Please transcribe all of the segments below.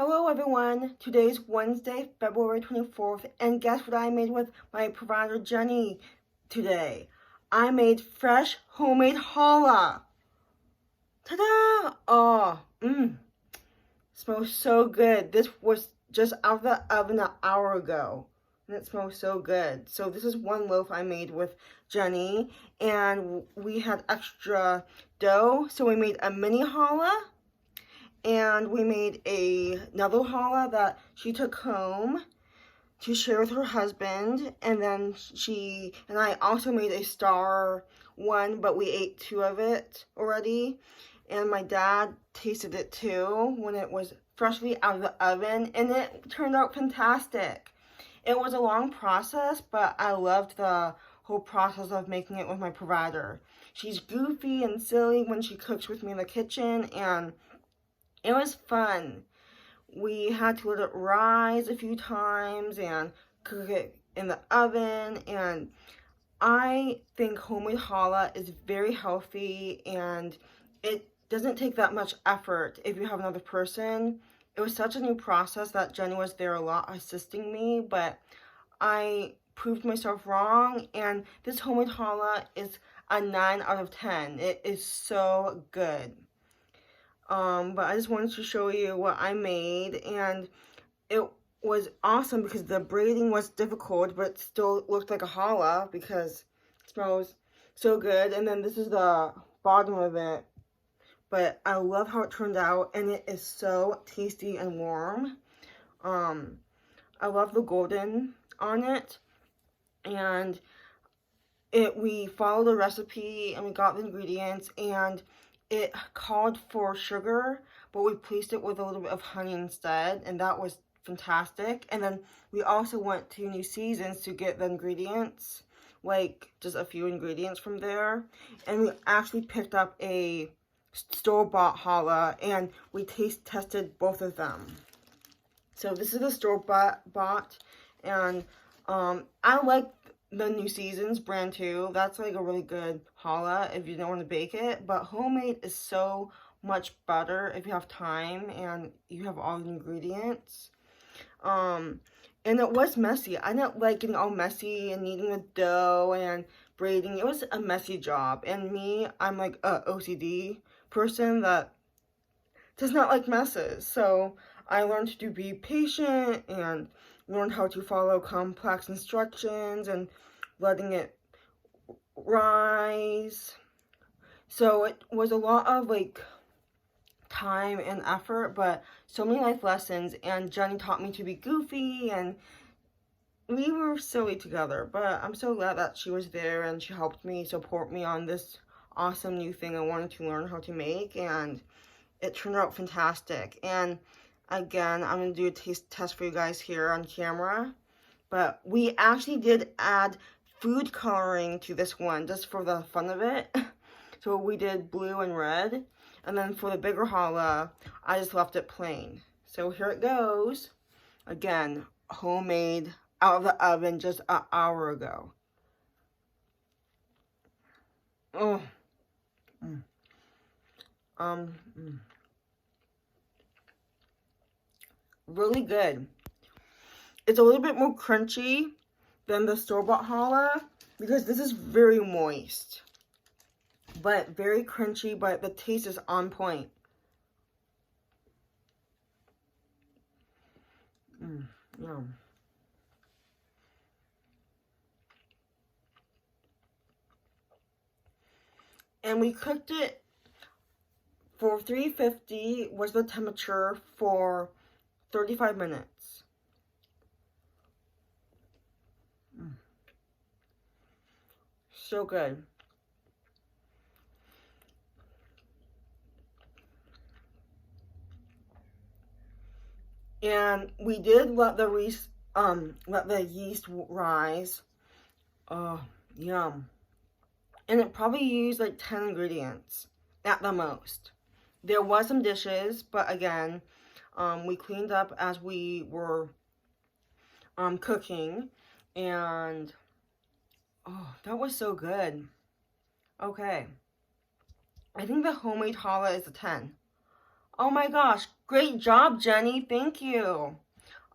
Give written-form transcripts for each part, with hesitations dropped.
Hello everyone, today's Wednesday, February 24th, and guess what I made with my provider Jenny today? I made fresh homemade challah. Ta-da! Oh, smells so good. This was just out of the oven an hour ago, and it smells so good. So this is one loaf I made with Jenny, and we had extra dough, so we made a mini challah. And we made another challah that she took home to share with her husband. And then she and I also made a star one, but we ate two of it already. And my dad tasted it too when it was freshly out of the oven, and it turned out fantastic. It was a long process, but I loved the whole process of making it with my provider. She's goofy and silly when she cooks with me in the kitchen, and it was fun. We had to let it rise a few times and cook it in the oven. And I think homemade challah is very healthy, and it doesn't take that much effort if you have another person. It was such a new process that Jenny was there a lot assisting me, but I proved myself wrong, and this homemade challah is a 9 out of 10. It is so good. But I just wanted to show you what I made, and it was awesome because the braiding was difficult, but it still looked like a challah because it smells so good. And then this is the bottom of it, but I love how it turned out, and it is so tasty and warm. I love the golden on it, and we followed the recipe and we got the ingredients, and it called for sugar, but we replaced it with a little bit of honey instead, and that was fantastic. And then we also went to New Seasons to get the ingredients, like just a few ingredients from there. And we actually picked up a store-bought challah, and we tested both of them. So this is the store-bought, and I like the New Seasons brand too. That's like a really good challah if you don't want to bake it, but homemade is so much better if you have time and you have all the ingredients. And it was messy. I didn't like getting all messy and kneading the dough and braiding. It was a messy job, and me, I'm like a OCD person that does not like messes, so I learned to be patient and learned how to follow complex instructions and letting it rise. So it was a lot of like time and effort, but so many life lessons. And Jenny taught me to be goofy, and we were silly together, but I'm so glad that she was there and she helped me support me on this awesome new thing I wanted to learn how to make, and it turned out fantastic. And again, I'm going to do a taste test for you guys here on camera. But we actually did add food coloring to this one, just for the fun of it. So we did blue and red. And then for the bigger challah, I just left it plain. So here it goes. Again, homemade, out of the oven just an hour ago. Oh. Really good. It's a little bit more crunchy than the store-bought challah because this is very moist, but very crunchy, but the taste is on point. Yum. And we cooked it for 350 was the temperature for 35 minutes. So good. And we did let the yeast rise. Oh, yum. And it probably used like 10 ingredients at the most. There was some dishes, but again, we cleaned up as we were cooking, and oh, that was so good. Okay. I think the homemade challah is a 10. Oh my gosh, great job, Jenny. Thank you.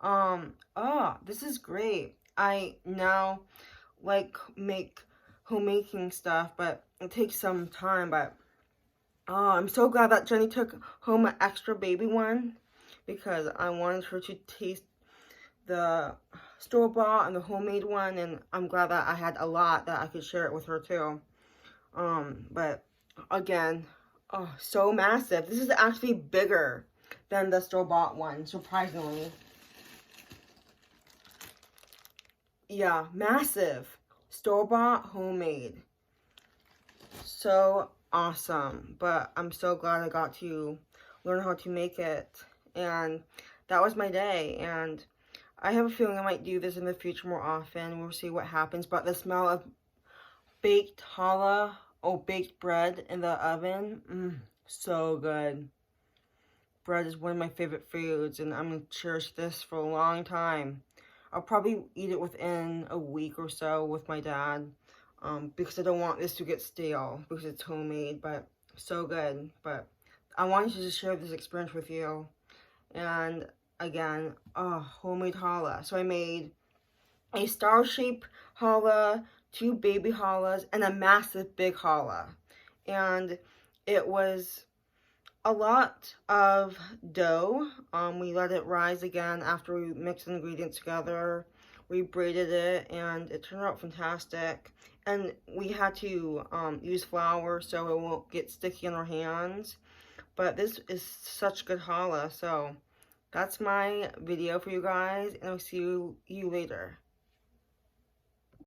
Oh, this is great. I now like make homemaking stuff, but it takes some time, but oh, I'm so glad that Jenny took home an extra baby one because I wanted her to taste the store-bought and the homemade one, and I'm glad that I had a lot that I could share it with her too. But again, oh, so massive. This is actually bigger than the store-bought one, surprisingly. Yeah, massive. Store-bought, homemade. So awesome. But I'm so glad I got to learn how to make it. And that was my day. And I have a feeling I might do this in the future more often. We'll see what happens. But the smell of baked challah or baked bread in the oven, so good. Bread is one of my favorite foods, and I'm going to cherish this for a long time. I'll probably eat it within a week or so with my dad, because I don't want this to get stale, because it's homemade, but so good. But I wanted to just share this experience with you. And again, homemade challah. So I made a star-shaped challah, 2 baby challahs, and a massive big challah. And it was a lot of dough. We let it rise again after we mixed the ingredients together. We braided it, and it turned out fantastic. And we had to use flour so it won't get sticky on our hands. But this is such good challah, so that's my video for you guys, and I'll see you later.